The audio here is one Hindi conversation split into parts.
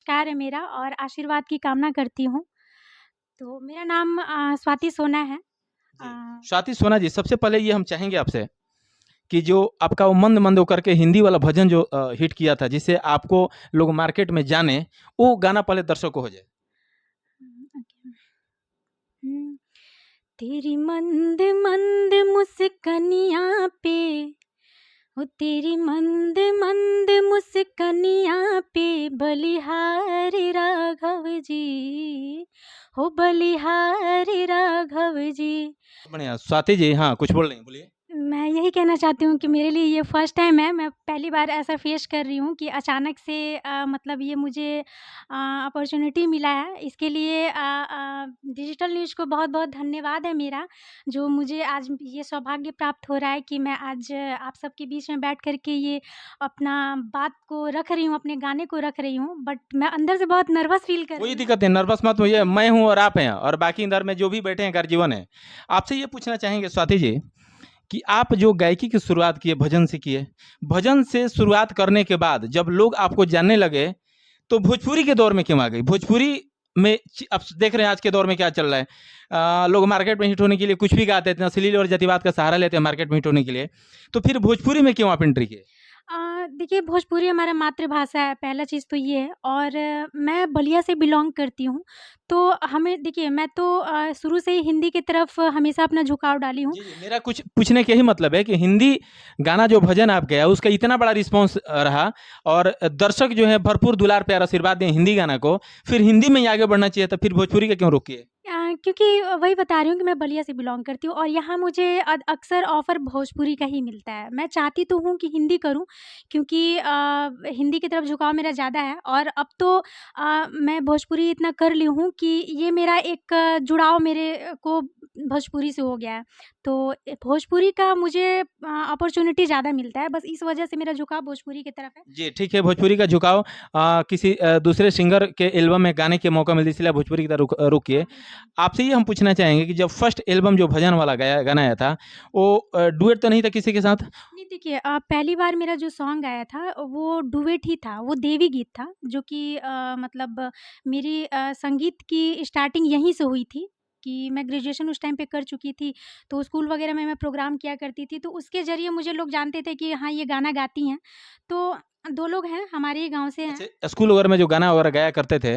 नमस्कार है मेरा और आशीर्वाद की कामना करती हूँ। तो मेरा नाम स्वाति सोना है। जी। अ, स्वाति सोना जी, सबसे पहले ये हम चाहेंगे आपसे कि जो आपका वो मंद मंद होकर के हिंदी वाला भजन जो हिट किया था, जिससे आपको लोग मार्केट में जाने, वो गाना पहले दर्शकों को हो जाए। ओके। हुँ। तेरी मंद मंद मुस्कनिया पे, ओ तेरी मंद मंद मुस्कनिया पे बलिहारी राघव जी, हो बलिहारी राघव जी। बढ़िया। स्वाति जी, हाँ, कुछ बोल रही हैं, बोलिए। मैं यही कहना चाहती हूँ कि मेरे लिए ये फर्स्ट टाइम है, मैं पहली बार ऐसा फ़ेस कर रही हूँ कि अचानक से मतलब ये मुझे अपॉर्च्युनिटी मिला है। इसके लिए डिजिटल न्यूज़ को बहुत-बहुत धन्यवाद है मेरा, जो मुझे आज ये सौभाग्य प्राप्त हो रहा है कि मैं आज आप सबके बीच में बैठ कर के ये अपना बात को रख रही हूँ, अपने गाने को रख रही हूँ। बट मैं अंदर से बहुत नर्वस फ़ील कर कोई रही हूँ। दिक्कत नहीं, नर्वस मत होइए, मैं हूँ और आप हैं और बाकी इधर में जो भी बैठे हैं गर्जीवन है। आपसे ये पूछना चाहेंगे स्वाति जी कि आप जो गायकी की शुरुआत किए, भजन से किए, भजन से शुरुआत करने के बाद जब लोग आपको जानने लगे, तो भोजपुरी के दौर में क्यों आ गई? भोजपुरी में अब देख रहे हैं आज के दौर में क्या चल रहा है। लोग मार्केट में हिट होने के लिए कुछ भी गाते थे, अश्लील और जातिवाद का सहारा लेते हैं मार्केट में हिट होने के लिए। तो फिर भोजपुरी में क्यों आप एंट्री किए? देखिए भोजपुरी हमारा मातृभाषा है, पहला चीज़ तो ये है और मैं बलिया से बिलॉन्ग करती हूँ। तो हमें देखिए मैं तो शुरू से ही हिंदी की तरफ हमेशा अपना झुकाव डाली हूँ। जी, जी, मेरा कुछ पूछने का ही मतलब है कि हिंदी गाना जो भजन आप गया, उसका इतना बड़ा रिस्पॉन्स रहा और दर्शक जो है भरपूर दुलार प्यार आशीर्वाद दें हिंदी गाना को, फिर हिंदी में ही आगे बढ़ना चाहिए था, फिर भोजपुरी का क्यों रोकिए? क्योंकि वही बता रही हूँ कि मैं बलिया से बिलॉन्ग करती हूँ और यहाँ मुझे अक्सर ऑफ़र भोजपुरी का ही मिलता है। मैं चाहती तो हूँ कि हिंदी करूँ क्योंकि हिंदी की तरफ झुकाव मेरा ज़्यादा है और अब तो मैं भोजपुरी इतना कर ली हूँ कि ये मेरा एक जुड़ाव मेरे को भोजपुरी से हो गया है। तो भोजपुरी का मुझे अपॉर्च्युनिटी ज़्यादा मिलता है, बस इस वजह से मेरा झुकाव भोजपुरी की तरफ है। जी, ठीक है, भोजपुरी का झुकाव किसी दूसरे सिंगर के एल्बम में गाने के मौका मिले, इसलिए भोजपुरी की तरफ रुकिए। हाँ, बिल्कुल। आपसे ये हम पूछना चाहेंगे कि जब फर्स्ट एल्बम जो भजन वाला गाना आया था, वो डुएट तो नहीं था किसी के साथ? नहीं देखिए पहली बार मेरा जो सॉन्ग आया था वो डुएट ही था, वो देवी गीत था जो कि मतलब मेरी संगीत की स्टार्टिंग यहीं से हुई थी कि मैं ग्रेजुएशन उस टाइम पे कर चुकी थी, तो स्कूल वगैरह में मैं प्रोग्राम किया करती थी, तो उसके ज़रिए मुझे लोग जानते थे कि हाँ, ये गाना गाती हैं। तो 2 लोग हैं, हमारे ही गाँव से हैं। अच्छा, स्कूल वगैरह में जो गाना वगैरह गाया करते थे,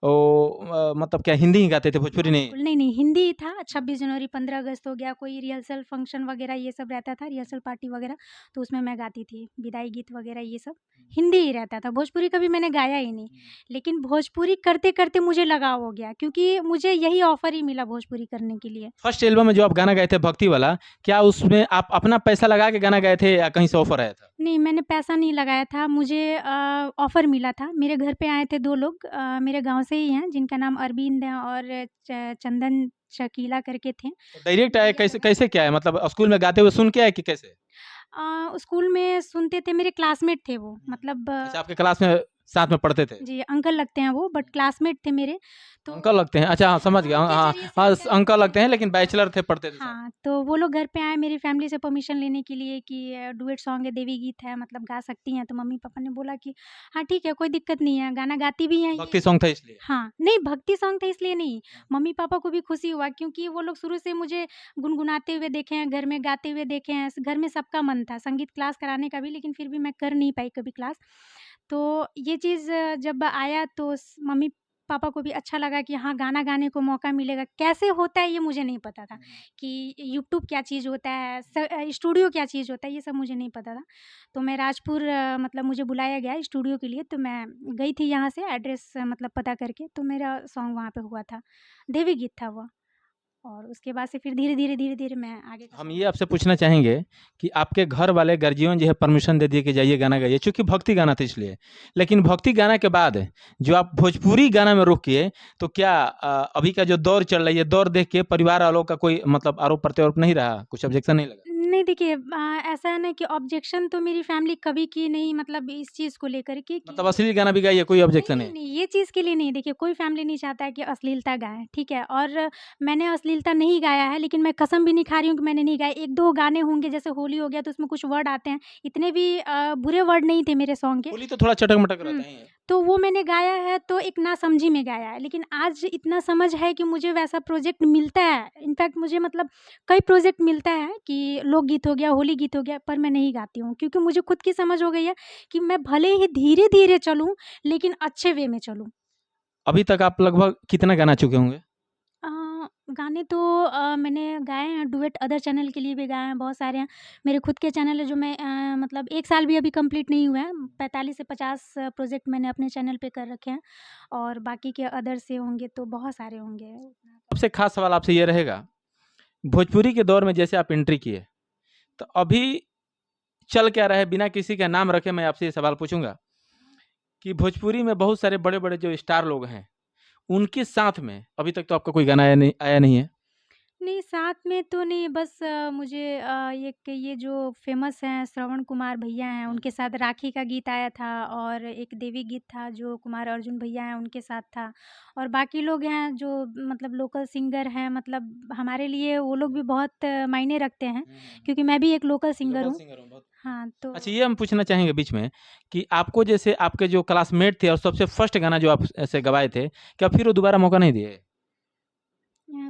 वो मतलब क्या हिंदी ही गाते थे, भोजपुरी हाँ, नहीं? बिल्कुल। नहीं, नहीं, हिंदी ही था। 26 जनवरी, 15 अगस्त हो गया, कोई रिहर्सल फंक्शन वगैरह ये सब रहता था, रिहर्सल पार्टी वगैरह, तो उसमें मैं गाती थी। विदाई गीत वगैरह ये सब हिंदी ही रहता था, भोजपुरी कभी मैंने गाया ही नहीं। लेकिन भोजपुरी करते-करते मुझे लगाव हो गया क्योंकि मुझे यही ऑफ़र ही मिला भोजपुरी करने के लिए। फर्स्ट एल्बम में जो आप गाना गाए थे भक्ति वाला, क्या उसमें आप अपना पैसा लगा के गाना गाए थे या कहीं से ऑफर आया था? नहीं, मैंने पैसा नहीं लगाया था, मुझे ऑफ़र मिला था। मेरे घर पे आए थे 2 लोग मेरे गाँव से ही हैं, जिनका नाम अरविंद है और चंदन चकीला करके थे। तो डायरेक्ट आए, बलिया कैसे गाँव। कैसे क्या है, मतलब स्कूल में गाते हुए सुन के आए कि कैसे? स्कूल में सुनते थे, मेरे क्लासमेट थे वो, मतलब अच्छा, आपके क्लास में साथ में पढ़ते थे? जी, अंकल लगते हैं वो बट क्लासमेट थे मेरे, तो अंकल लगते हैं, अच्छा, हाँ, समझ गया। उनके हाँ, ज़रिए से हाँ, अंकल अंकल लगते हैं जी, लेकिन बैचलर थे, पढ़ते थे साथ में। हाँ, तो वो लोग घर पे आए मेरी फैमिली से परमिशन लेने के लिए कि डुएट सॉन्ग है, देवी गीत है, मतलब गा सकती हैं, तो मम्मी-पापा ने बोला कि हाँ, ठीक है, कोई दिक्कत नहीं है, गाना गाती भी हैं ये। भक्ति सॉन्ग था इसलिए? हाँ, नहीं भक्ति सॉन्ग था इसलिए नहीं, मम्मी-पापा को भी खुशी हुआ क्योंकि वो लोग शुरू से मुझे गुनगुनाते हुए देखे हैं, घर में गाते हुए देखे हैं, घर में सबका मन था संगीत क्लास कराने का भी, लेकिन फिर भी मैं कर नहीं पाई कभी क्लास। तो ये चीज़ जब आया तो स मम्मी-पापा को भी अच्छा लगा कि हाँ, गाना गाने को मौका मिलेगा। कैसे होता है ये मुझे नहीं पता था कि यूट्यूब क्या चीज़ होता है, स्टूडियो क्या चीज़ होता है, ये सब मुझे नहीं पता था। तो मैं राजपुर मतलब मुझे बुलाया गया स्टूडियो के लिए, तो मैं गई थी यहाँ से एड्रेस मतलब पता करके, तो मेरा सॉन्ग वहाँ पे हुआ था। देवी गीत था वो और उसके बाद से फिर धीरे-धीरे मैं आगे का हम सॉन्ग। ये आपसे पूछना चाहेंगे कि आपके घर वाले गार्जियन जो है परमिशन दे दिए कि जाइए गाना गाइए, चूँकि भक्ति गाना था इसलिए। लेकिन भक्ति गाना के बाद जो आप भोजपुरी गाना में रुक किए, तो क्या अभी का जो दौर चल रहा है, ये दौर देख के परिवार वालों का कोई मतलब आरोप-प्रत्यारोप नहीं रहा? कुछ ऑब्जेक्शन नहीं लगा? नहीं देखिए ऐसा है ना कि ऑब्जेक्शन तो मेरी फैमिली कभी की नहीं मतलब इस चीज़ को लेकर के कि मतलब अश्लील गाना भी गाइए, कोई नहीं, ऑब्जेक्शन नहीं, नहीं? नहीं, ये चीज़ के लिए नहीं देखिए कोई फैमिली नहीं चाहता है कि अश्लीलता गाएँ, ठीक है? और मैंने अश्लीलता नहीं गाया है लेकिन मैं कसम भी नहीं खा रही हूँ कि मैंने नहीं गाया। 1-2 गाने होंगे जैसे होली हो गया तो उसमें कुछ वर्ड आते हैं, इतने भी बुरे वर्ड नहीं थे मेरे सॉन्ग के। होली तो थोड़ा चटक-मटक रहता हुँ, ही है। तो वो मैंने गाया है तो एक नासमझी में गाया है, लेकिन आज इतना समझ है कि मुझे वैसा प्रोजेक्ट मिलता है। इनफैक्ट मुझे मतलब कई प्रोजेक्ट मिलता है कि लोकगीत हो गया, होली गीत हो गया, पर मैं नहीं गाती हूँ क्योंकि मुझे खुद की समझ हो गई है कि मैं भले ही धीरे-धीरे चलूँ, लेकिन अच्छे वे में चलूँ। अभी तक आप लगभग कितना गाना चुके होंगे? अ, गाने तो मैंने गाए हैं, डुएट अदर चैनल के लिए भी गाए हैं, बहुत सारे हैं। मेरे खुद के चैनल है जो मैं मतलब 1 साल भी अभी कंप्लीट नहीं हुआ है, 45 से 50 प्रोजेक्ट मैंने अपने चैनल पे कर रखे हैं और बाकी के अदर से होंगे तो बहुत सारे होंगे। सबसे खास सवाल आपसे ये रहेगा, भोजपुरी के दौर में जैसे आप एंट्री किए, तो अभी चल क्या रहा है? बिना किसी का नाम रखे मैं आपसे ये सवाल पूछूँगा कि भोजपुरी में बहुत सारे बड़े-बड़े जो स्टार लोग हैं, उनके साथ में अभी तक तो आपका कोई गाना आया नहीं है। नहीं, साथ में तो नहीं, बस मुझे एक ये जो फ़ेमस हैं श्रवण कुमार भैया हैं, उनके साथ राखी का गीत आया था और एक देवी गीत था जो कुमार अर्जुन भैया हैं, उनके साथ था। और बाकी लोग हैं जो मतलब लोकल सिंगर हैं, मतलब हमारे लिए वो लोग भी बहुत मायने रखते हैं, क्योंकि मैं भी एक लोकल सिंगर लोकल हूँ। सिंगर हूँ बहुत। हाँ, अच्छा, तो ये हम पूछना चाहेंगे बीच में कि आपको जैसे आपके जो क्लासमेट थे और सबसे फर्स्ट गाना जो आप ऐसे गवाए थे, क्या फिर वो दोबारा मौका नहीं दिए?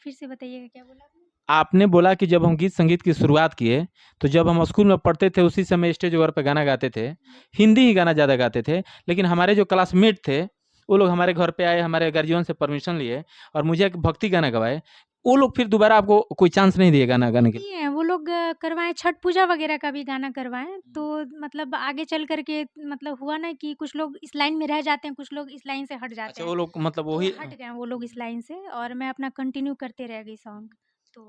फिर से बताइएगा क्या बोला आपने? आपने बोला कि जब हम गीत संगीत की शुरुआत किए, तो जब हम स्कूल में पढ़ते थे उसी समय स्टेज वगैरह पे गाना गाते थे। हिंदी ही गाना ज़्यादा गाते थे, लेकिन हमारे जो क्लासमेट थे, वो लोग हमारे घर पे आए, हमारे गार्जियन से परमिशन लिए और मुझे एक भक्ति गाना गवाए। वो लोग फिर दोबारा आपको कोई चांस नहीं दिए गाना गाने के लिए? दिए हैं, वो लोग करवाएँ, छठ पूजा वगैरह का भी गाना करवाएँ, तो मतलब आगे चल कर के मतलब हुआ ना कि कुछ लोग इस लाइन में रह जाते हैं, कुछ लोग इस लाइन से हट जाते अच्छा, हैं। वो लोग मतलब तो वही हट गए हैं वो लोग इस लाइन से और मैं अपना कंटिन्यू करते रह गई सॉन्ग। तो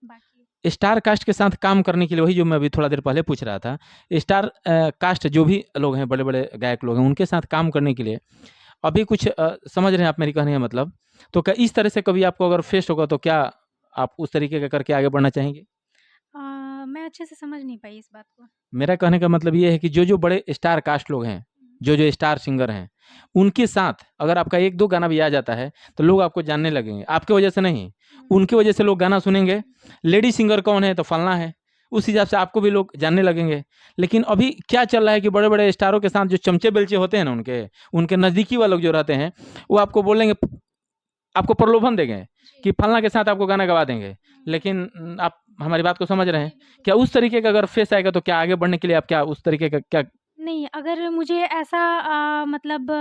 बाकी स्टार कास्ट के साथ काम करने के लिए वही जो मैं अभी थोड़ा देर पहले पूछ रहा था, स्टार कास्ट जो भी लोग हैं, बड़े-बड़े गायक लोग हैं, उनके साथ काम करने के लिए अभी कुछ समझ रहे हैं आप मेरी कहने का मतलब? तो क्या इस तरह से कभी आपको अगर फेस होगा तो क्या आप उस तरीके का करके आगे बढ़ना चाहेंगे? अ, मैं अच्छे से समझ नहीं पाई इस बात को। मेरा कहने का मतलब ये है कि जो-जो बड़े स्टार कास्ट लोग हैं, हुँ, जो-जो स्टार सिंगर हैं, उनके साथ अगर आपका 1-2 गाना भी आ जाता है, तो लोग आपको जानने लगेंगे। आपकी वजह से नहीं, हुँ, उनकी वजह से लोग गाना सुनेंगे, लेडी सिंगर कौन है? तो फलना है। उस हिसाब से आपको भी लोग जानने लगेंगे। लेकिन अभी क्या चल रहा है कि बड़े-बड़े स्टारों के साथ जो चमचे-बेलचे होते हैं ना उनके, उनके नज़दीकी वाले लोग जो रहते हैं, वो आपको बोलेंगे, आपको प्रलोभन देंगे जी। कि फलना के साथ आपको गाना गवा देंगे। हुँ, लेकिन आप हमारी बात को समझ रहे हैं। जी, बिल्कुल। क्या उस तरीके का अगर फेस आएगा तो क्या आगे बढ़ने के लिए आप क्या उस तरीके का क्या? नहीं, अगर मुझे ऐसा मतलब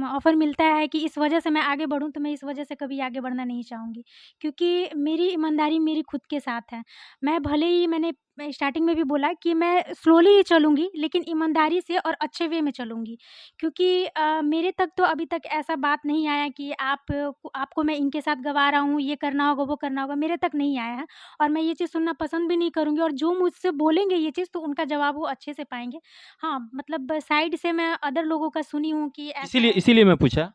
ऑफ़र मिलता है कि इस वजह से मैं आगे बढ़ूँ, तो मैं इस वजह से कभी आगे बढ़ना नहीं चाहूँगी। क्योंकि मेरी ईमानदारी मेरी खुद के साथ है। मैं भले ही मैं स्टार्टिंग में भी बोला कि मैं स्लोली ही चलूँगी, लेकिन ईमानदारी से और अच्छे वे में चलूँगी। क्योंकि मेरे तक तो अभी तक ऐसा बात नहीं आया कि आपको मैं इनके साथ गवा रहा हूँ, ये करना होगा, वो करना होगा, मेरे तक नहीं आया है और मैं ये चीज़ सुनना पसंद भी नहीं करूँगी और जो मुझसे बोलेंगे ये चीज़, तो उनका जवाब वो अच्छे से पाएँगे। हाँ, मतलब साइड से मैं अदर लोगों का सुनी हूँ कि ऐसा इसीलिए है। इसीलिए मैं पूछा।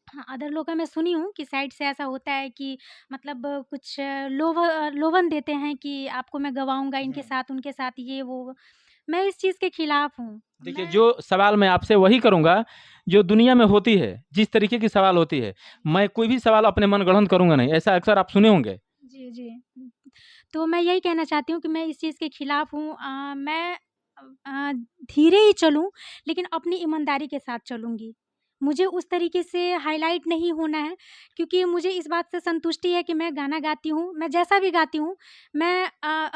हाँ, अदर लोगों का मैं सुनी हूँ कि साइड से ऐसा होता है कि मतलब कुछ लोभन देते हैं कि आपको मैं गवाऊँगा इनके हुँ। साथ, उनके साथ ये वो। मैं इस चीज़ के खिलाफ हूँ। देखिए, मैं जो सवाल मैं आपसे वही करूँगा, जो दुनिया में होती है, जिस तरीके की सवाल होती है। मैं कोई भी सवाल अपने मनगढ़ंत करूँगा नहीं, ऐसा अक्सर आप सुने होंगे। जी, जी। तो मैं यही कहना चाहती हूँ कि मैं इस चीज़ के खिलाफ हूँ। मैं धीरे ही चलूँ, लेकिन अपनी ईमानदारी के साथ चलूँगी। मुझे उस तरीके से हाइलाइट नहीं होना है, क्योंकि मुझे इस बात से संतुष्टि है कि मैं गाना गाती हूँ, मैं जैसा भी गाती हूँ, मैं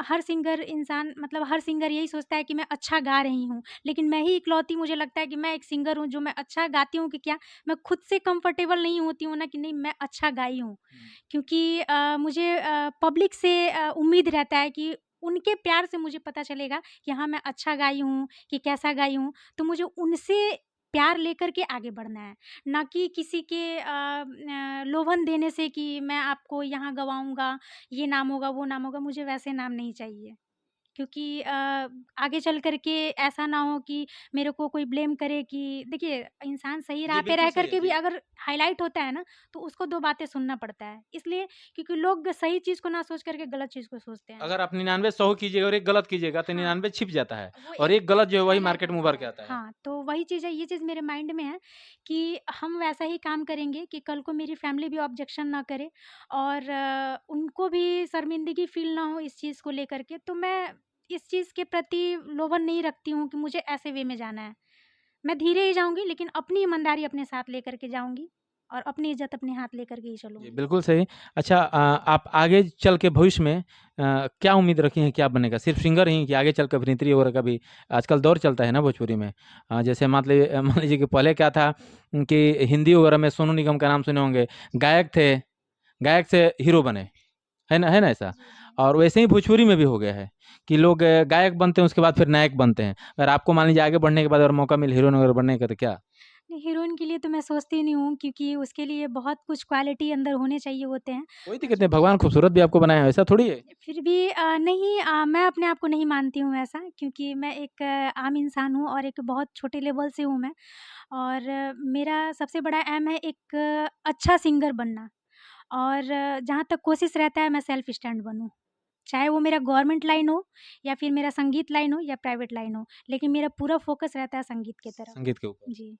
हर सिंगर इंसान मतलब हर सिंगर यही सोचता है कि मैं अच्छा गा रही हूँ। लेकिन मैं ही इकलौती मुझे लगता है कि मैं एक सिंगर हूँ, जो मैं अच्छा गाती हूँ कि क्या, मैं खुद से कंफर्टेबल नहीं होती हूँ ना कि नहीं मैं अच्छा गाई हूँ। क्योंकि मुझे पब्लिक से उम्मीद रहता है कि उनके प्यार से मुझे पता चलेगा कि हाँ, मैं अच्छा गाई हूँ, कि कैसा गाई हूँ। तो मुझे उनसे प्यार लेकर के आगे बढ़ना है, ना कि किसी के लोभन देने से कि मैं आपको यहाँ गवाऊँगा, ये नाम होगा, वो नाम होगा, मुझे वैसे नाम नहीं चाहिए। क्योंकि आगे चल कर के ऐसा ना हो कि मेरे को कोई ब्लेम करे कि देखिए, इंसान सही जी, राह पे बिल्कुल रह कर सही है। के भी जी। अगर हाइलाइट होता है ना, तो उसको 2 बातें सुनना पड़ता है। इसलिए क्योंकि लोग सही चीज़ को ना सोच कर के गलत चीज़ को सोचते हैं। अगर आप 99 सही कीजिएगा और एक गलत कीजिएगा तो हाँ, 99 छिप जाता है वो और एक एक गलत जो है वही हाइलाइट मार्केट में होता उभर है। के आता है। हाँ, तो वही चीज़ है, ये चीज़ मेरे माइंड में है कि हम वैसा ही काम करेंगे कि कल को मेरी फैमिली भी ऑब्जेक्शन ना करे और उनको भी शर्मिंदगी फ़ील ना हो इस चीज़ को लेकर के। तो मैं इस चीज़ के प्रति लोभन नहीं रखती हूँ कि मुझे ऐसे वे में जाना है। मैं धीरे ही जाऊँगी लेकिन अपनी ईमानदारी अपने साथ लेकर के जाऊँगी और अपनी इज़्ज़त अपने हाथ लेकर के ही जी, चलूँगी। बिल्कुल सही। अच्छा आप आगे चल के भविष्य में क्या उम्मीद रखी हैं, क्या बनेगा? सिर्फ़ सिंगर ही कि आगे चल के अभिनेत्री वगैरह का भी आजकल दौर चलता है ना भोजपुरी में। जैसे मान लीजिए कि पहले क्या था कि हिंदी वगैरह में सोनू निगम का नाम सुने होंगे, गायक थे, गायक से हीरो बने, है ना ऐसा? जी, जी। और वैसे ही भोजपुरी में भी हो गया है कि लोग गायक बनते हैं, उसके बाद फिर नायक बनते हैं। अगर आपको मान लीजिए आगे बढ़ने के बाद अगर मौका मिले हीरोइन वगैरह बनने का तो क्या? नहीं, हीरोइन के लिए तो मैं सोचती नहीं हूँ क्योंकि उसके लिए बहुत कुछ क्वालिटी अंदर होने चाहिए होते हैं। कोई दिक्कत नहीं, भगवान खूबसूरत भी आपको बनाया है, ऐसा थोड़ी है। फिर भी नहीं मैं अपने आप को नहीं मानती हूँ ऐसा क्योंकि मैं एक आम इंसान हूँ और एक बहुत छोटे लेवल से हूँ मैं और मेरा सबसे बड़ा एम है एक अच्छा सिंगर बनना और जहाँ तक कोशिश रहता है मैं सेल्फ स्टैंड बनूँ। चाहे वो मेरा गवर्नमेंट लाइन हो या फिर मेरा संगीत लाइन हो या प्राइवेट लाइन हो, लेकिन मेरा पूरा फ़ोकस रहता है संगीत की तरफ। संगीत के ऊपर। जी।